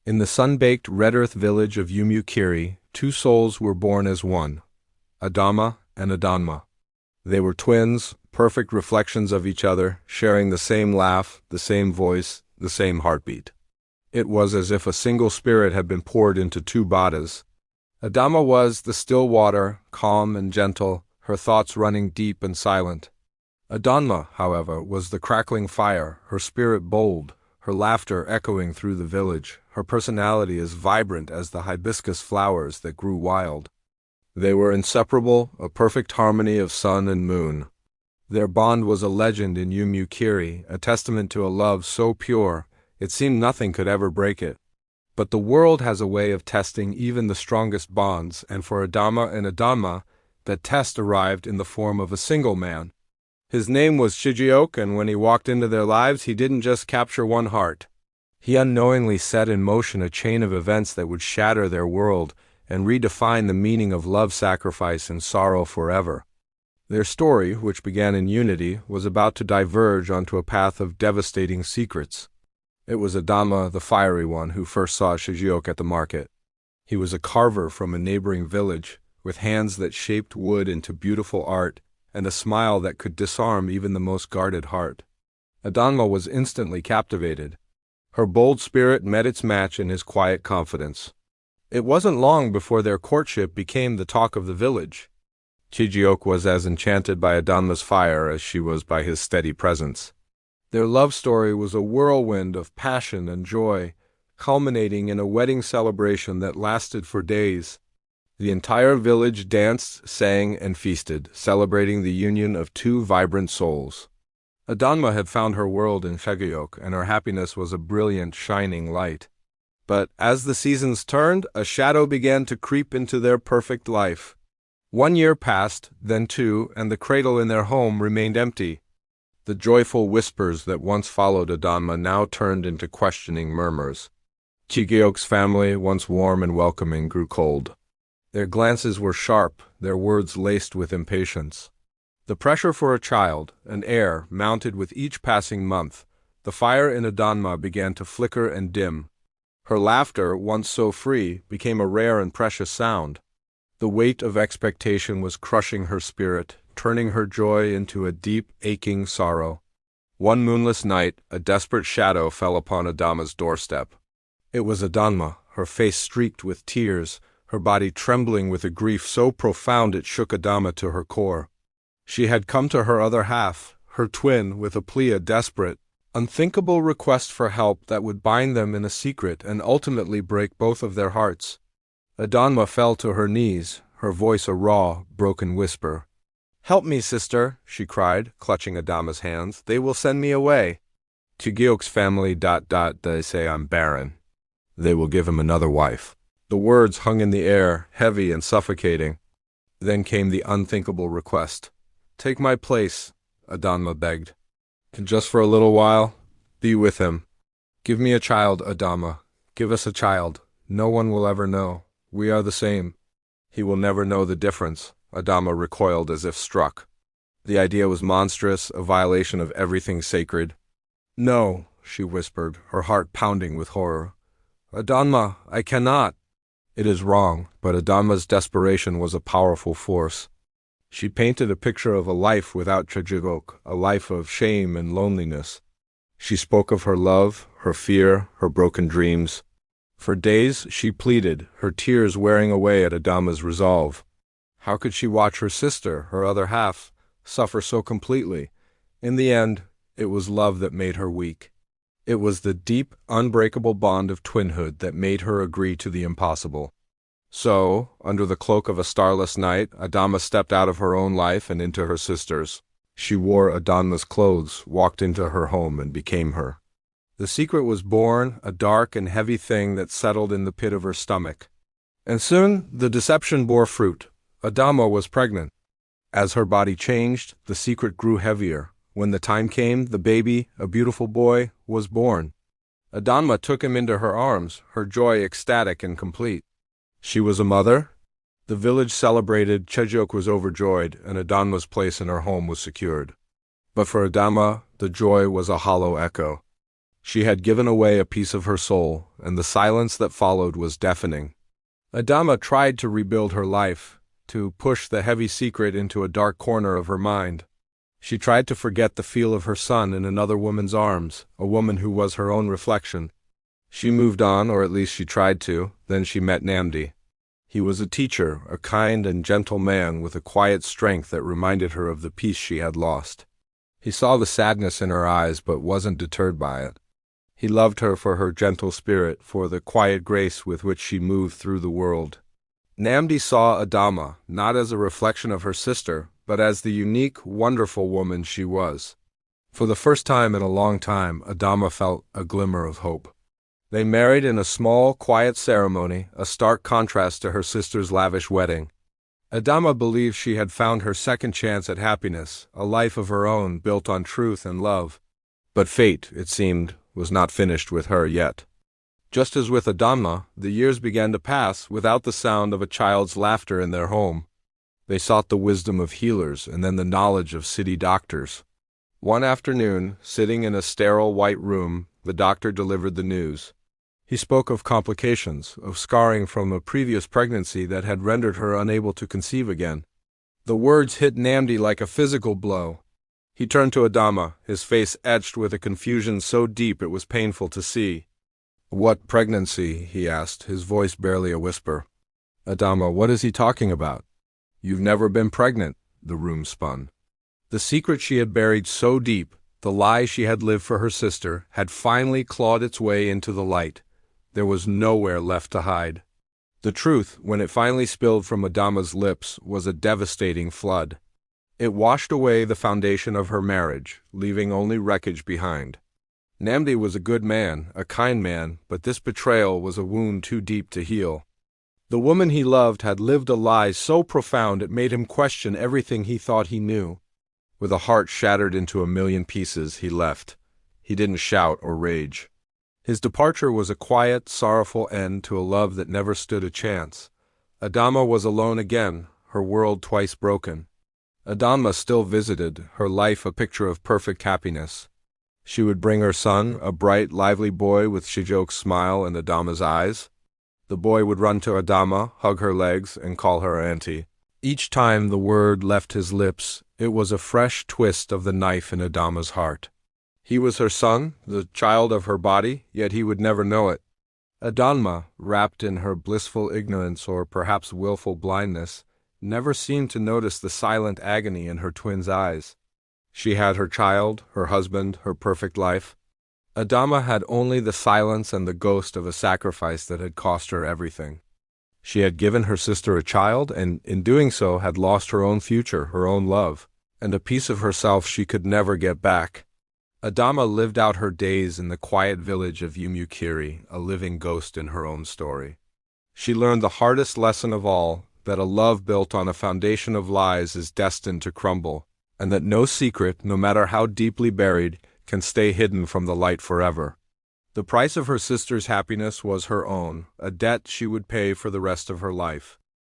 In the sun-baked red earth village of Umukiri, two souls were born as one, Adama and Adanma. They were twins, perfect reflections of each other, sharing the same laugh, the same voice, the same heartbeat. It was as if a single spirit had been poured into two bodies. Adama was the still water, calm and gentle, her thoughts running deep and silent. Adanma, however, was the crackling fire, her spirit bold, her laughter echoing through the village, her personality as vibrant as the hibiscus flowers that grew wild. They were inseparable, a perfect harmony of sun and moon. Their bond was a legend in Umukiri, a testament to a love so pure, it seemed nothing could ever break it. But the world has a way of testing even the strongest bonds, and for Adama and Adanma, that test arrived in the form of a single man. His name was Chijioke, and when he walked into their lives, he didn't just capture one heart. He unknowingly set in motion a chain of events that would shatter their world and redefine the meaning of love, sacrifice, and sorrow forever. Their story, which began in unity, was about to diverge onto a path of devastating secrets. It was Adama, the fiery one, who first saw Chijioke at the market. He was a carver from a neighboring village, with hands that shaped wood into beautiful art, and a smile that could disarm even the most guarded heart. Adanma was instantly captivated. Her bold spirit met its match in his quiet confidence. It wasn't long before their courtship became the talk of the village. Chijioke was as enchanted by Adanma's fire as she was by his steady presence. Their love story was a whirlwind of passion and joy, culminating in a wedding celebration that lasted for days. The entire village danced, sang, and feasted, celebrating the union of two vibrant souls. Adanma had found her world in Chijioke, and her happiness was a brilliant, shining light. But as the seasons turned, a shadow began to creep into their perfect life. 1 year passed, then 2, and the cradle in their home remained empty. The joyful whispers that once followed Adanma now turned into questioning murmurs. Chijioke's family, once warm and welcoming, grew cold. Their glances were sharp, their words laced with impatience. The pressure for a child, an heir, mounted with each passing month. The fire in Adanma began to flicker and dim. Her laughter, once so free, became a rare and precious sound. The weight of expectation was crushing her spirit, turning her joy into a deep, aching sorrow. One moonless night, a desperate shadow fell upon Adama's doorstep. It was Adanma, her face streaked with tears, her body trembling with a grief so profound it shook Adama to her core. She had come to her other half, her twin, with a plea, a desperate, unthinkable request for help that would bind them in a secret and ultimately break both of their hearts. Adanma fell to her knees, her voice a raw, broken whisper. "Help me, sister," she cried, clutching Adama's hands. "They will send me away." Chijioke's family, they say I'm barren. They will give him another wife. The words hung in the air, heavy and suffocating. Then came the unthinkable request. "Take my place," Adanma begged. "And just for a little while, be with him. Give me a child, Adama. Give us a child. No one will ever know. We are the same." "He will never know the difference," Adama recoiled as if struck. The idea was monstrous, a violation of everything sacred. "No," she whispered, her heart pounding with horror. "Adanma, I cannot." It is wrong, but Adama's desperation was a powerful force. She painted a picture of a life without Chijioke, a life of shame and loneliness. She spoke of her love, her fear, her broken dreams. For days she pleaded, her tears wearing away at Adama's resolve. How could she watch her sister, her other half, suffer so completely? In the end, it was love that made her weak. It was the deep, unbreakable bond of twinhood that made her agree to the impossible. So, under the cloak of a starless night, Adama stepped out of her own life and into her sister's. She wore Adanma's clothes, walked into her home, and became her. The secret was born, a dark and heavy thing that settled in the pit of her stomach. And soon the deception bore fruit. Adama was pregnant. As her body changed, the secret grew heavier. When the time came, the baby, a beautiful boy, was born. Adanma took him into her arms, her joy ecstatic and complete. She was a mother. The village celebrated, Chijioke was overjoyed, and Adanma's place in her home was secured. But for Adama, the joy was a hollow echo. She had given away a piece of her soul, and the silence that followed was deafening. Adama tried to rebuild her life, to push the heavy secret into a dark corner of her mind. She tried to forget the feel of her son in another woman's arms, a woman who was her own reflection. She moved on, or at least she tried to. Then she met Namdi. He was a teacher, a kind and gentle man with a quiet strength that reminded her of the peace she had lost. He saw the sadness in her eyes but wasn't deterred by it. He loved her for her gentle spirit, for the quiet grace with which she moved through the world. Namdi saw Adama not as a reflection of her sister, but as the unique, wonderful woman she was. For the first time in a long time, Adama felt a glimmer of hope. They married in a small, quiet ceremony, a stark contrast to her sister's lavish wedding. Adama believed she had found her second chance at happiness, a life of her own built on truth and love. But fate, it seemed, was not finished with her yet. Just as with Adama, the years began to pass without the sound of a child's laughter in their home. They sought the wisdom of healers and then the knowledge of city doctors. One afternoon, sitting in a sterile white room, the doctor delivered the news. He spoke of complications, of scarring from a previous pregnancy that had rendered her unable to conceive again. The words hit Namdi like a physical blow. He turned to Adama, his face etched with a confusion so deep it was painful to see. "What pregnancy?" he asked, his voice barely a whisper. "Adama, what is he talking about? You've never been pregnant," the room spun. The secret she had buried so deep, the lie she had lived for her sister, had finally clawed its way into the light. There was nowhere left to hide. The truth, when it finally spilled from Adama's lips, was a devastating flood. It washed away the foundation of her marriage, leaving only wreckage behind. Namdi was a good man, a kind man, but this betrayal was a wound too deep to heal. The woman he loved had lived a lie so profound it made him question everything he thought he knew. With a heart shattered into a million pieces, he left. He didn't shout or rage. His departure was a quiet, sorrowful end to a love that never stood a chance. Adama was alone again, her world twice broken. Adama still visited, her life a picture of perfect happiness. She would bring her son, a bright, lively boy with Shijok's smile and Adama's eyes. The boy would run to Adama, hug her legs, and call her auntie. Each time the word left his lips, it was a fresh twist of the knife in Adama's heart. He was her son, the child of her body, yet he would never know it. Adama, wrapped in her blissful ignorance or perhaps willful blindness, never seemed to notice the silent agony in her twin's eyes. She had her child, her husband, her perfect life. Adama had only the silence and the ghost of a sacrifice that had cost her everything. She had given her sister a child, and in doing so had lost her own future, her own love, and a piece of herself she could never get back. Adama lived out her days in the quiet village of Yumukiri, a living ghost in her own story. She learned the hardest lesson of all, that a love built on a foundation of lies is destined to crumble, and that no secret, no matter how deeply buried, can stay hidden from the light forever. The price of her sister's happiness was her own, a debt she would pay for the rest of her life.